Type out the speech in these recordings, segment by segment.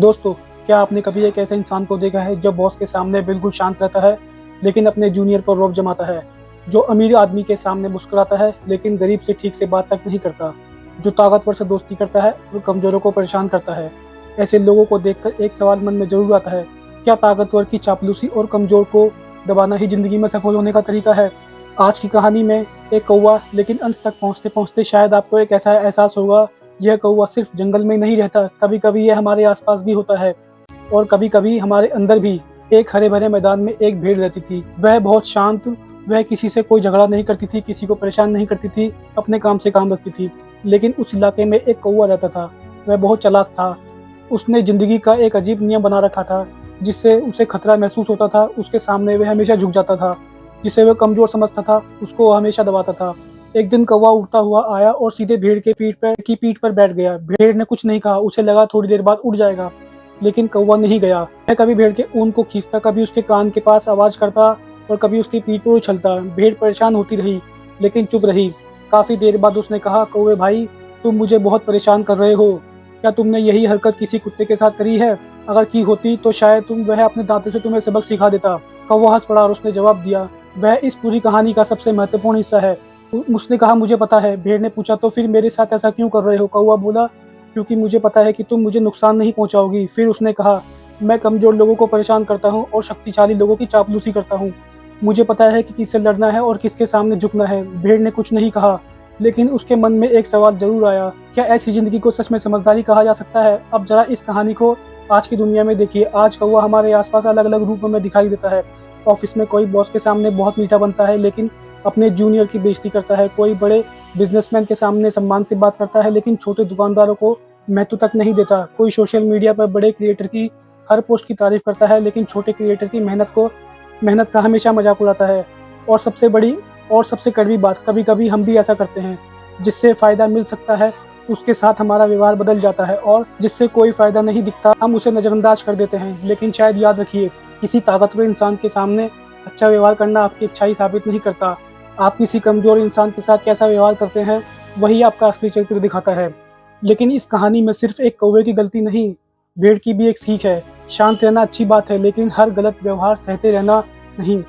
दोस्तों, क्या आपने कभी एक ऐसे इंसान को देखा है जो बॉस के सामने बिल्कुल शांत रहता है लेकिन अपने जूनियर पर रौब जमाता है? जो अमीर आदमी के सामने मुस्कुराता है लेकिन गरीब से ठीक से बात तक नहीं करता? जो ताकतवर से दोस्ती करता है और कमजोरों को परेशान करता है? ऐसे लोगों को देखकर एक सवाल मन में जरूर आता है, क्या ताकतवर की चापलूसी और कमजोर को दबाना ही जिंदगी में सफल होने का तरीका है? आज की कहानी में एक कौवा, लेकिन अंत तक पहुंचते पहुंचते शायद आपको एक ऐसा एहसास होगा, यह कौवा सिर्फ जंगल में नहीं रहता, कभी कभी यह हमारे आसपास भी होता है। और कभी कभी हमारे अंदर भी। एक हरे भरे मैदान में एक भेड़ रहती थी। वह बहुत शांत, वह किसी से कोई झगड़ा नहीं करती थी, किसी को परेशान नहीं करती थी, अपने काम से काम रखती थी। लेकिन उस इलाके में एक कौवा रहता था। वह बहुत चालाक था। उसने जिंदगी का एक अजीब नियम बना रखा था, जिससे उसे खतरा महसूस होता था उसके सामने वह हमेशा झुक जाता था। जिसे वह कमजोर समझता था उसको वह हमेशा दबाता था। एक दिन कौवा उड़ता हुआ आया और सीधे भेड़ के पीठ पर बैठ गया। भेड़ ने कुछ नहीं कहा, उसे लगा थोड़ी देर बाद उड़ जाएगा, लेकिन कौवा नहीं गया। वह कभी भेड़ के ऊन को खींचता, कभी उसके कान के पास आवाज करता और कभी उसकी पीठ पर उछलता। भेड़ परेशान होती रही लेकिन चुप रही। काफी देर बाद उसने कहा, कौवे भाई, तुम मुझे बहुत परेशान कर रहे हो। क्या तुमने यही हरकत किसी कुत्ते के साथ करी है? अगर की होती तो शायद वह अपने दांतों से तुम्हें सबक सिखा देता। कौवा हंस पड़ा और उसने जवाब दिया, वह इस पूरी कहानी का सबसे महत्वपूर्ण हिस्सा है। उसने कहा, मुझे पता है। भेड़ ने पूछा, तो फिर मेरे साथ ऐसा क्यों कर रहे हो? कौवा बोला, क्योंकि मुझे पता है कि तुम मुझे नुकसान नहीं पहुंचाओगी। फिर उसने कहा, मैं कमजोर लोगों को परेशान करता हूँ और शक्तिशाली लोगों की चापलूसी करता हूँ। मुझे पता है कि किससे लड़ना है और किसके सामने झुकना है। भेड़ ने कुछ नहीं कहा, लेकिन उसके मन में एक सवाल जरूर आया, क्या ऐसी जिंदगी को सच में समझदारी कहा जा सकता है? अब जरा इस कहानी को आज की दुनिया में देखिए। आज कौवा हमारे आसपास अलग अलग रूपों में दिखाई देता है। ऑफिस में कोई बॉस के सामने बहुत मीठा बनता है लेकिन अपने जूनियर की बेइज्जती करता है। कोई बड़े बिजनेसमैन के सामने सम्मान से बात करता है लेकिन छोटे दुकानदारों को महत्व तक नहीं देता। कोई सोशल मीडिया पर बड़े क्रिएटर की हर पोस्ट की तारीफ करता है लेकिन छोटे क्रिएटर की मेहनत का हमेशा मजाक उड़ाता है। और सबसे बड़ी और सबसे कड़वी बात, कभी कभी हम भी ऐसा करते हैं। जिससे फायदा मिल सकता है उसके साथ हमारा व्यवहार बदल जाता है, और जिससे कोई फायदा नहीं दिखता हम उसे नजरअंदाज कर देते हैं। लेकिन शायद याद रखिए, किसी ताकतवर इंसान के सामने अच्छा व्यवहार करना आपकी अच्छाई साबित नहीं करता। आप किसी कमजोर इंसान के साथ कैसा व्यवहार करते हैं, वही आपका असली चरित्र दिखाता है। लेकिन इस कहानी में सिर्फ एक कौवे की गलती नहीं, भेड़ की भी एक सीख है। शांत रहना अच्छी बात है, लेकिन हर गलत व्यवहार सहते रहना नहीं।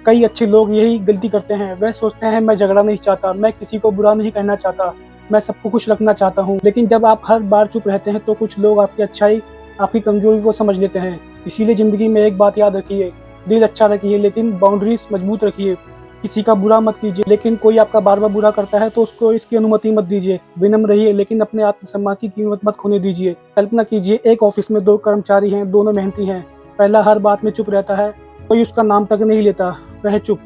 कई अच्छे लोग यही गलती करते हैं। वह सोचते हैं, मैं झगड़ा नहीं चाहता, मैं किसी को बुरा नहीं कहना चाहता, मैं सबको खुश रखना चाहता हूँ। लेकिन जब आप हर बार चुप रहते हैं तो कुछ लोग आपकी अच्छाई, आपकी कमजोरी को समझ लेते हैं। इसीलिए जिंदगी में एक बात याद रखिए, दिल अच्छा रखिए लेकिन बाउंड्रीज मजबूत रखिए। किसी का बुरा मत कीजिए, लेकिन कोई आपका बार बार बुरा करता है तो उसको इसकी अनुमति मत दीजिए। विनम्र रहिए लेकिन अपने आत्मसम्मान की कीमत मत खोने दीजिए। कल्पना कीजिए, एक ऑफिस में दो कर्मचारी हैं, दोनों मेहनती हैं। पहला हर बात में चुप रहता है, कोई उसका नाम तक नहीं लेता, वह चुप।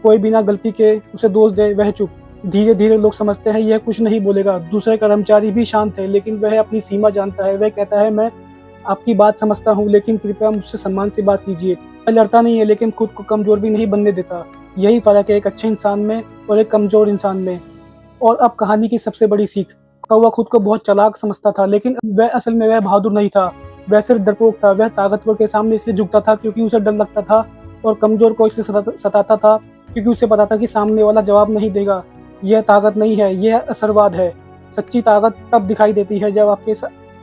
कोई बिना गलती के उसे दोष दे, वह चुप। धीरे धीरे लोग समझते हैं यह कुछ नहीं बोलेगा। दूसरे कर्मचारी भी शांत है लेकिन वह अपनी सीमा जानता है। वह कहता है, मैं आपकी बात समझता हूँ लेकिन कृपया मुझसे सम्मान से बात कीजिए। वह लड़ता नहीं है लेकिन खुद को कमजोर भी नहीं बनने देता। यही फर्क है एक अच्छे इंसान में और एक कमजोर इंसान में। और अब कहानी की सबसे बड़ी सीख, कौवा खुद को बहुत चालाक समझता था लेकिन वह असल में वह बहादुर नहीं था। वह सिर्फ डरपोक था। वह ताकतवर के सामने इसलिए झुकता था क्योंकि उसे डर लगता था, और कमजोर को इसलिए सताता था क्योंकि उसे पता था कि सामने वाला जवाब नहीं देगा। यह ताकत नहीं है, यह असरवाद है। सच्ची ताकत तब दिखाई देती है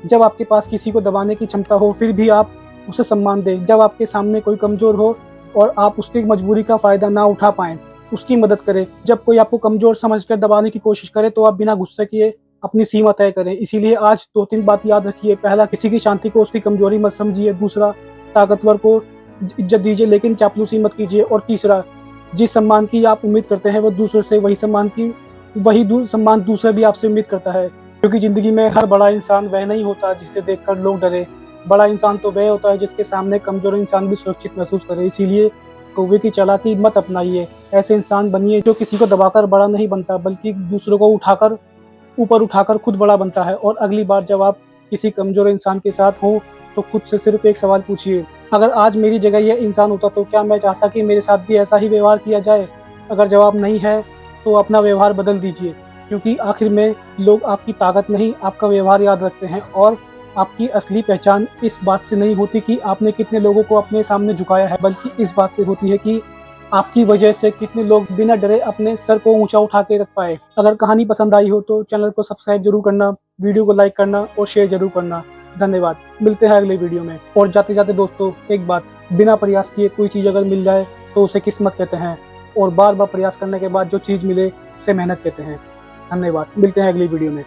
जब आपके पास किसी को दबाने की क्षमता हो फिर भी आप उसे सम्मान दें। जब आपके सामने कोई कमजोर हो और आप उसकी मजबूरी का फायदा ना उठा पाएं, उसकी मदद करें। जब कोई आपको कमजोर समझकर दबाने की कोशिश करे तो आप बिना गुस्से किए अपनी सीमा तय करें। इसीलिए आज 2-3 बात याद रखिए। पहला, किसी की शांति को उसकी कमजोरी मत समझिए। दूसरा, ताकतवर को इज्जत दीजिए लेकिन चापलूसी मत कीजिए। और तीसरा, जिस सम्मान की आप उम्मीद करते हैं वो दूसरे से वही सम्मान दूसरा भी आपसे उम्मीद करता है। क्योंकि जिंदगी में हर बड़ा इंसान वह नहीं होता जिसे देखकर लोग डरे। बड़ा इंसान तो वह होता है जिसके सामने कमजोर इंसान भी सुरक्षित महसूस करे। इसीलिए कौवे की चालाकी मत अपनाइए। ऐसे इंसान बनिए जो किसी को दबाकर बड़ा नहीं बनता बल्कि दूसरों को ऊपर उठाकर खुद बड़ा बनता है। और अगली बार जब आप किसी कमजोर इंसान के साथ हो तो खुद से सिर्फ एक सवाल पूछिए, अगर आज मेरी जगह यह इंसान होता तो क्या मैं चाहता कि मेरे साथ भी ऐसा ही व्यवहार किया जाए? अगर जवाब नहीं है तो अपना व्यवहार बदल दीजिए, क्योंकि आखिर में लोग आपकी ताकत नहीं, आपका व्यवहार याद रखते हैं। और आपकी असली पहचान इस बात से नहीं होती कि आपने कितने लोगों को अपने सामने झुकाया है, बल्कि इस बात से होती है कि आपकी वजह से कितने लोग बिना डरे अपने सर को ऊंचा उठा के रख पाए। अगर कहानी पसंद आई हो तो चैनल को सब्सक्राइब जरूर करना, वीडियो को लाइक करना और शेयर जरूर करना। धन्यवाद। मिलते हैं अगली वीडियो में। और जाते जाते दोस्तों एक बात, बिना प्रयास किए कोई चीज़ अगर मिल जाए तो उसे किस्मत कहते हैं, और बार बार प्रयास करने के बाद जो चीज़ मिले उसे मेहनत कहते हैं। धन्यवाद। मिलते हैं अगली वीडियो में।